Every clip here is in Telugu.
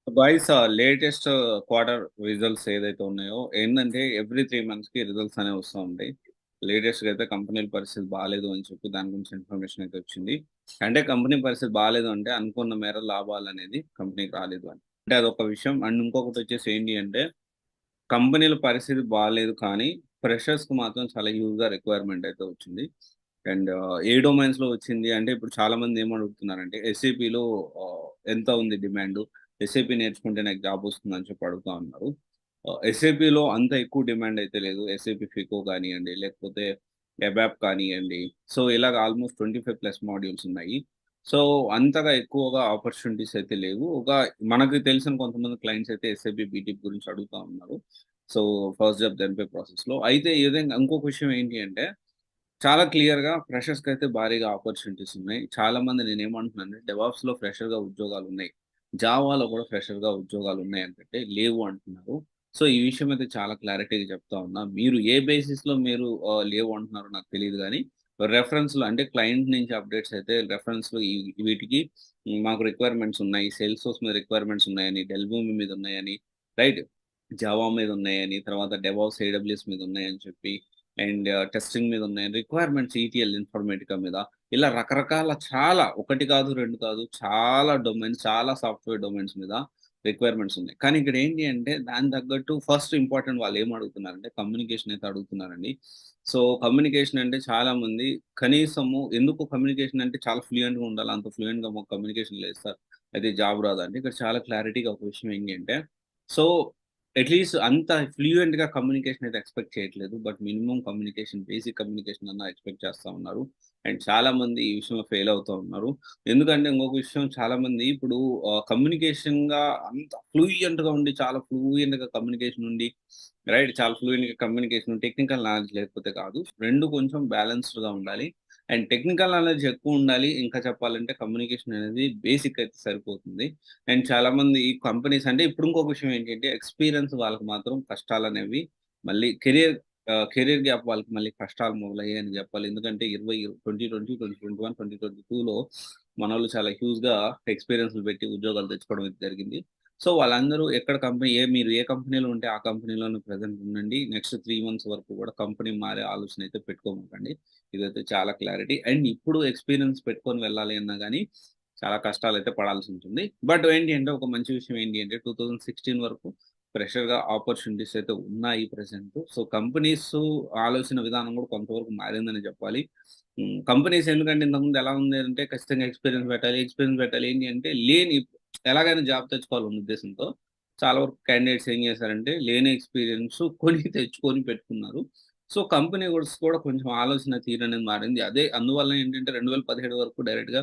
బాయ్స్ లేటెస్ట్ క్వార్టర్ రిజల్ట్స్ ఏదైతే ఉన్నాయో ఏంటంటే ఎవ్రీ 3 మంత్స్కి రిజల్ట్స్ అనేవి వస్తూ ఉంటాయి. లేటెస్ట్గా అయితే కంపెనీల పరిస్థితి బాగాలేదు అని చెప్పి దాని గురించి ఇన్ఫర్మేషన్ అయితే వచ్చింది. అంటే కంపెనీ పరిస్థితి బాగాలేదు అంటే అనుకున్న మేర లాభాలు అనేది కంపెనీకి రాలేదు అని. అంటే అదొక విషయం. అండ్ ఇంకొకటి వచ్చేసి ఏంటి అంటే కంపెనీల పరిస్థితి బాగాలేదు కానీ ఫ్రెషర్స్కి మాత్రం చాలా హ్యూజ్గా రిక్వైర్మెంట్ అయితే వచ్చింది. అండ్ ఏ డొమైన్స్లో వచ్చింది అంటే ఇప్పుడు చాలా మంది ఏమడుగుతున్నారంటే ఎస్ఏపిలో ఎంత ఉంది డిమాండ్, ఎస్ఏపి నేర్చుకుంటే నాకు జాబ్ వస్తుందని చెప్పి అడుగుతా ఉన్నారు. ఎస్ఏపిలో అంత ఎక్కువ డిమాండ్ అయితే లేదు. ఎస్ఏపి ఫికో కానివ్వండి, లేకపోతే ఎబాప్ కానివ్వండి. సో, ఇలాగ ఆల్మోస్ట్ 25+ మాడ్యూల్స్ ఉన్నాయి. సో, అంతగా ఎక్కువగా ఆపర్చునిటీస్ అయితే లేవు. మనకు తెలిసిన కొంతమంది క్లయింట్స్ అయితే ఎస్ఏపి బీటెక్ గురించి అడుగుతా ఉన్నారు. So, first job then pay ప్రాసెస్‌లో. అయితే ఈ విధంగా ఇంకొక విషయం ఏంటి అంటే చాలా క్లియర్‌గా ఫ్రెషర్స్‌కైతే భారీగా ఆపర్చునిటీస్ ఉన్నాయి. చాలామంది నేనేమంటున్నానంటే డెవాప్స్‌లో ఫ్రెషర్‌గా ఉద్యోగాలున్నాయి. జావాలో కూడా ఫ్రెషర్‌గా ఉద్యోగాలున్నాయి అంటే లేవు అంటున్నారు. సో, ఈ విషయం అయితే చాలా క్లారిటీగా చెప్తా ఉన్నా. మీరు ఏ బేసిస్‌లో మీరు లేవు అంటున్నారో నాకు తెలీదు గానీ, రెఫరెన్స్‌లో అంటే క్లయింట్ నుంచి అప్డేట్స్ అయితే రెఫరెన్స్‌లో వీటికి మాకు రిక్వైర్మెంట్స్ ఉన్నాయి. సేల్స్‌ఫోర్స్ మీద రిక్వైర్మెంట్స్ ఉన్నాయని, డెల్ భూమి మీద ఉన్నాయని, రైట్? జావా మీద ఉన్నాయని, తర్వాత డెవాప్స్ ఏడబ్ల్యూఎస్ మీద ఉన్నాయని చెప్పి అండ్ టెస్టింగ్ మీద ఉన్నాయి. రిక్వైర్మెంట్స్ ఈటీఎల్ ఇన్ఫర్మేటికా మీద ఇలా రకరకాల చాలా ఒకటి కాదు, 2 కాదు చాలా డొమైన్స్, చాలా సాఫ్ట్‌వేర్ డొమైన్స్ మీద రిక్వైర్మెంట్స్ ఉన్నాయి. కానీ ఇక్కడ ఏంటి అంటే దానికి తగ్గట్టు ఫస్ట్ ఇంపార్టెంట్ వాళ్ళు ఏం అడుగుతున్నారంటే కమ్యూనికేషన్ అయితే అడుగుతున్నారండి. సో, కమ్యూనికేషన్ అంటే చాలామంది కనీసము ఎందుకు కమ్యూనికేషన్ అంటే చాలా ఫ్లూయెంట్‌గా ఉండాలి. అంత ఫ్లూయెంట్‌గా మాకు కమ్యూనికేషన్ లేదు సార్. అయితే జాబ్ రాదంటే ఇక్కడ చాలా క్లారిటీగా ఒక విషయం ఏంటి అంటే సో అట్‌లీస్ట్ అంత ఫ్లూయెంట్‌గా కమ్యూనికేషన్ అయితే ఎక్స్‌పెక్ట్ చేయట్లేదు. But minimum communication, basic communication అన్నా ఎక్స్‌పెక్ట్ చేస్తా ఉన్నారు. అండ్ చాలామంది ఈ విషయంలో ఫెయిల్ అవుతా ఉన్నారు. ఎందుకంటే ఇంకొక విషయం చాలామంది ఇప్పుడు కమ్యూనికేషన్‌గా అంత ఫ్లూయెంట్‌గా ఉండి, చాలా ఫ్లూయెంట్‌గా కమ్యూనికేషన్ ఉండి, రైట్ చాలా ఫ్లూయెంట్‌గా కమ్యూనికేషన్, టెక్నికల్ నాలెడ్జ్ లేకపోతే కాదు. 2 కొంచెం బ్యాలెన్స్డ్‌గా ఉండాలి. అండ్ టెక్నికల్ నాలెడ్జ్ ఎక్కువ ఉండాలి. ఇంకా చెప్పాలంటే కమ్యూనికేషన్ అనేది బేసిక్ అయితే సరిపోతుంది. అండ్ చాలామంది ఈ కంపెనీస్ అంటే ఇప్పుడు ఇంకొక విషయం ఏంటంటే ఎక్స్‌పీరియన్స్ వాళ్ళకి మాత్రం కష్టాలనేవి మళ్ళీ కెరియర్ గ్యాప్ వాళ్ళకి మళ్ళీ కష్టాలు మొదలయ్యాయని జెప్పాలి. ఎందుకంటే 2020, 2021, 2022లో మనోళ్ళు చాలా హ్యూజ్‌గా ఎక్స్‌పీరియన్స్‌లు పెట్టి ఉద్యోగాలు తెచ్చుకోవడం అయితే జరిగింది. సో, వాళ్ళందరూ ఎక్కడ కంపెనీ మీరు ఏ కంపెనీలో ఉంటే ఆ కంపెనీలోనే ప్రెజెంట్ ఉండండి. నెక్స్ట్ 3 మంత్స్ వరకు కూడా కంపెనీ మారే ఆలోచన అయితే పెట్టుకోమాకండి. ఇదైతే చాలా క్లారిటీ. అండ్ ఇప్పుడు ఎక్స్‌పీరియన్స్ పెట్టుకొని వెళ్ళాలి అన్నా గాని చాలా కష్టాలైతే పడాల్సుంటుంది. బట్ ఏంటి అంటే ఒక మంచి విషయం ఏంటి అంటే 2016 వరకు ఫ్రెషర్‌గా ఆపర్చునిటీస్ అయితే ఉన్నాయి ప్రెజెంట్. సో, కంపెనీస్ ఆలోచన విధానం కూడా కొంతవరకు మారిందని చెప్పాలి. కంపెనీస్ ఎందుకంటే ఇంతకుముందు ఎలా ఉంది అంటే ఖచ్చితంగా ఎక్స్‌పీరియన్స్ పెట్టాలి, ఎక్స్‌పీరియన్స్ పెట్టాలి. ఏంటి అంటే ఎలాగైనా జాబ్ తెచ్చుకోవాలన్న ఉద్దేశంతో చాలా వరకు క్యాండిడేట్స్ ఏం చేశారంటే లేని ఎక్స్‌పీరియన్స్ కొని తెచ్చుకొని పెట్టుకున్నారు. సో, కంపెనీ కూడా కొంచెం ఆలోచన తీరనేది మారింది. అందువల్ల ఏంటంటే 2017 వరకు డైరెక్ట్‌గా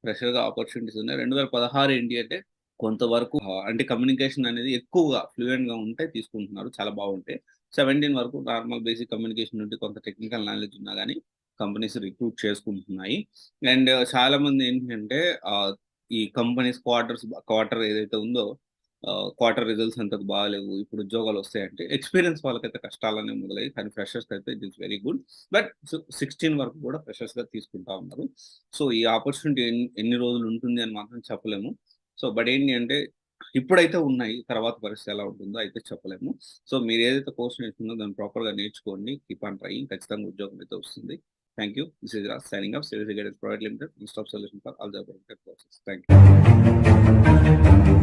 ఫ్రెషర్‌గా ఆపర్చునిటీస్ ఉన్నాయి. 2016 ఏంటి అంటే కొంతవరకు అంటే కమ్యూనికేషన్ అనేది ఎక్కువగా ఫ్లూయెంట్‌గా ఉంటే తీసుకుంటున్నారు. చాలా బాగుంటాయి. 17 వరకు నార్మల్ బేసిక్ కమ్యూనికేషన్ నుండి కొంత టెక్నికల్ నాలెడ్జ్ ఉన్నా గాని కంపెనీస్ రిక్రూట్ చేసుకుంటున్నాయి. అండ్ చాలామంది ఏంటంటే ఈ కంపెనీస్ క్వార్టర్ ఏదైతే ఉందో క్వార్టర్ రిజల్ట్స్ అంతకు బాగాలేవు. ఇప్పుడు ఉద్యోగాలొస్తాయంటే ఎక్స్‌పీరియన్స్ వాళ్ళకైతే కష్టాలనేవి మొదలయ్యాయి. కానీ ఫ్రెషర్స్‌కైతే it is very good. But 16 వరకు కూడా ఫ్రెషర్స్‌గా తీసుకుంటా ఉన్నారు. సో, ఈ ఆపర్చునిటీ ఎన్ని రోజులు ఉంటుంది అని మాత్రం చెప్పలేము. సో, బట్ ఏంటి అంటే ఇప్పుడైతే ఉన్నాయి. తర్వాత పరిస్థితి ఎలా ఉంటుందో అయితే చెప్పలేము. సో, మీరేదైతే కోర్స్ నేర్చుకున్నారో దాన్ని ప్రాపర్‌గా నేర్చుకోండి. Keep on trying. ఖచ్చితంగా ఉద్యోగం అయితే వస్తుంది. Thank you. This is Raj signing off. Series guidance private limited. One stop solution for all the protected courses. Thank you.